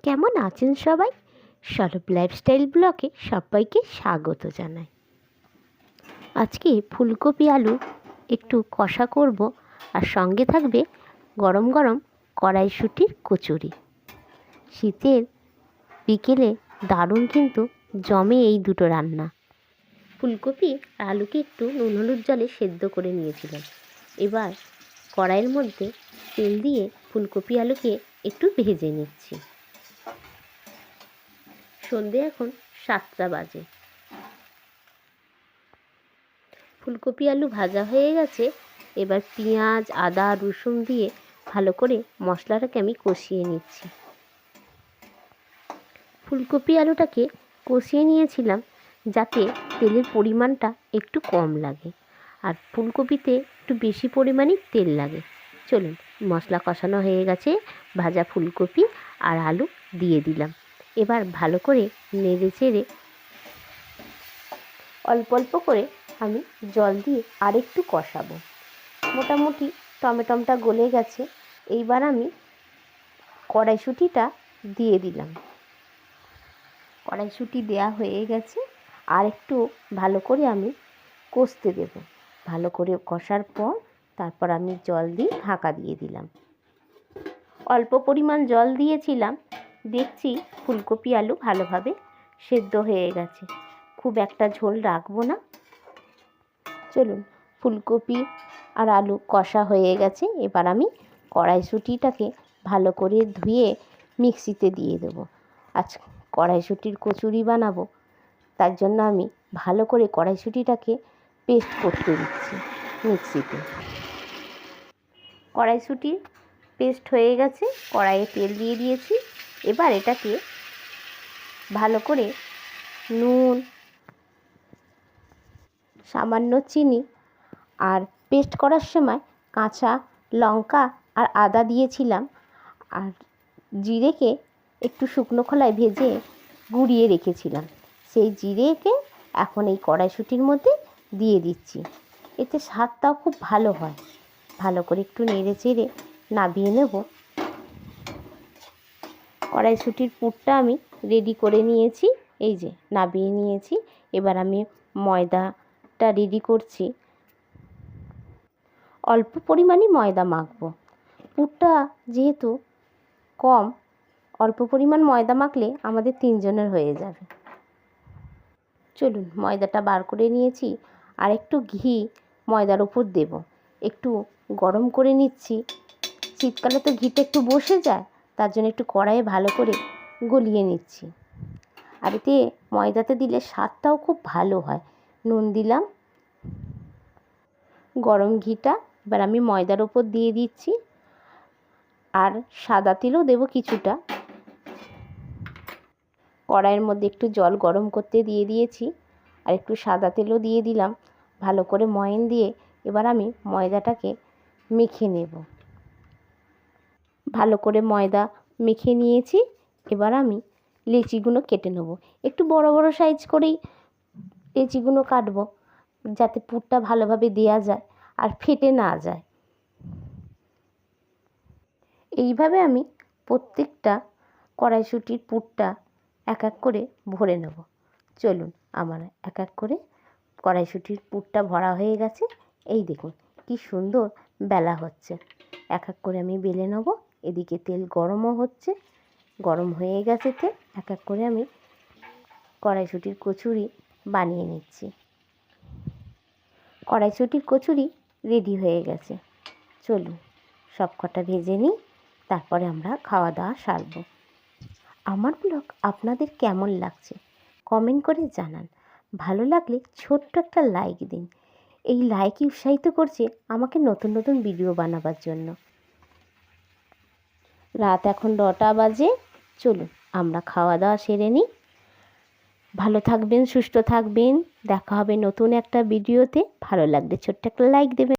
কেমন আছেন সবাই? সরব লাইফস্টাইল ব্লগে সবাইকে স্বাগত জানাই। আজকে ফুলকপি আলু একটু কষা করব, আর সঙ্গে থাকবে গরম গরম কড়াইশুঁটির কচুরি। শীতের বিকেলে দারুণ কিন্তু জমে এই দুটো রান্না। ফুলকপি আর আলুকে একটু নুন হলুদ জলে সেদ্ধ করে নিয়েছিলাম। এবার কড়াইয়ের মধ্যে তেল দিয়ে ফুলকপি আলুকে একটু ভেজে নিচ্ছি। সন্ধে এখন 7টা বাজে। ফুলকপি আলু ভাজা হয়ে গেছে। এবার পেঁয়াজ আদা রসুন দিয়ে ভালো করে মশলাটাকে আমি কষিয়ে নিচ্ছি। ফুলকপি আলুটাকে কষিয়ে নিয়েছিলাম যাতে তেলের পরিমাণটা একটু কম লাগে, আর ফুলকপিতে একটু বেশি পরিমাণে তেল লাগে। চলুন, মশলা কষানো হয়ে গেছে, ভাজা ফুলকপি আর আলু দিয়ে দিলাম। এবার ভালো করে নেড়ে চেড়ে অল্প অল্প করে আমি জল দিয়ে আরেকটু কষাবো। মোটামুটি টমেটোটা গলে গেছে। এইবার আমি কড়াইশুঁটিটা দিয়ে দিলাম। কড়াইশুঁটি দেয়া হয়ে গেছে, আর একটু ভালো করে আমি কষতে দেব। ভালো করে কষার পর তারপর আমি জল দিয়ে ঢাকা দিয়ে দিলাম। অল্প পরিমাণ জল দিয়েছিলাম। দেখছি ফুলকপি আলু ভালোভাবে সেদ্ধ হয়ে গেছে, খুব একটা ঝোল রাখবো না। চলুন, ফুলকপি আর আলু কষা হয়ে গেছে। এবার আমি কড়াইশুঁটিটাকে ভালো করে ধুয়ে মিক্সিতে দিয়ে দেবো। আজ কড়াইশুঁটির কচুরি বানাবো, তার জন্য আমি ভালো করে কড়াইশুঁটিটাকে পেস্ট করতে দিচ্ছি মিক্সিতে। কড়াইশুঁটি পেস্ট হয়ে গেছে, কড়াইয়ে তেল দিয়ে দিয়েছি। এবার এটাকে ভালো করে নুন, সামান্য চিনি আর পেস্ট করার সময় কাঁচা লঙ্কা আর আদা দিয়েছিলাম, আর জিরেকে একটু শুকনো খোলায় ভেজে গুঁড়িয়ে রেখেছিলাম। সেই জিরেকে এখন এই কড়াইশুঁটির মধ্যে দিয়ে দিচ্ছি। এতে স্বাদটাও খুব ভালো হয়। ভালো করে একটু নেড়ে চেড়ে নামিয়ে নেব। কড়াইশুঁটির পুরটা আমি রেডি করে নিয়েছি, এই যে নামিয়ে নিয়েছি। এবার আমি ময়দাটা রেডি করছি। অল্প পরিমাণে ময়দা মাখবো। পুরটা যেহেতু কম, অল্প পরিমাণ ময়দা মাখলে আমাদের 3 জনের হয়ে যাবে। চলুন, ময়দাটা বার করে নিয়েছি, আর একটু ঘি ময়দার উপর দেব। একটু গরম করে নিচ্ছি। শীতকালে তো ঘিটা একটু বসে যায়, তার জন্য একটু কড়াইয়ে ভালো করে গলিয়ে নিচ্ছি। আর এতে ময়দাতে দিলে স্বাদটাও খুব ভালো হয়। নুন দিলাম। গরম ঘিটা এবার আমি ময়দার ওপর দিয়ে দিচ্ছি, আর সাদা তেলও দেবো কিছুটা। কড়াইয়ের মধ্যে একটু জল গরম করতে দিয়ে দিয়েছি, আর একটু সাদা তেলও দিয়ে দিলাম। ভালো করে ময়ান দিয়ে এবার আমি ময়দাটাকে মেখে নেব। ভালো করে ময়দা মেখে নিয়েছি। এবার আমি লেচিগুলো কেটে নেব। একটু বড় বড় সাইজ করেই লেচিগুলো কাটবো, যাতে পুরটা ভালোভাবে দেওয়া যায় আর ফেটে না যায়। এইভাবে আমি প্রত্যেকটা কড়াইশুঁটির পুরটা এক এক করে ভরে নেব। চলুন, আমার এক এক করে কড়াইশুঁটির পুরটা ভরা হয়ে গেছে। এই দেখুন কি সুন্দর বেলা হচ্ছে। এক এক করে আমি বেলে নেব। এদিকে তেল গরমও হচ্ছে, গরম হয়ে গেছে তেল। এক এক করে আমি কড়াইশুঁটির কচুরি বানিয়ে নিচ্ছি। কড়াইশুঁটির কচুরি রেডি হয়ে গেছে। চলুন, সব কটা ভেজে নিই, তারপরে আমরা খাওয়া দাওয়া সারব। আমার ব্লগ আপনাদের কেমন লাগছে কমেন্ট করে জানান। ভালো লাগলে ছোট্ট একটা লাইক দিন। এই লাইকই উৎসাহিত করছে আমাকে নতুন নতুন ভিডিও বানাবার জন্য। রাত এখন 9টা বাজে। চলুন, আমরা খাওয়া দাওয়া সেরে নিই। ভালো থাকবেন, সুস্থ থাকবেন। দেখা হবে নতুন একটা ভিডিওতে। ভালো লাগলে ছোট্ট একটা লাইক দেবেন।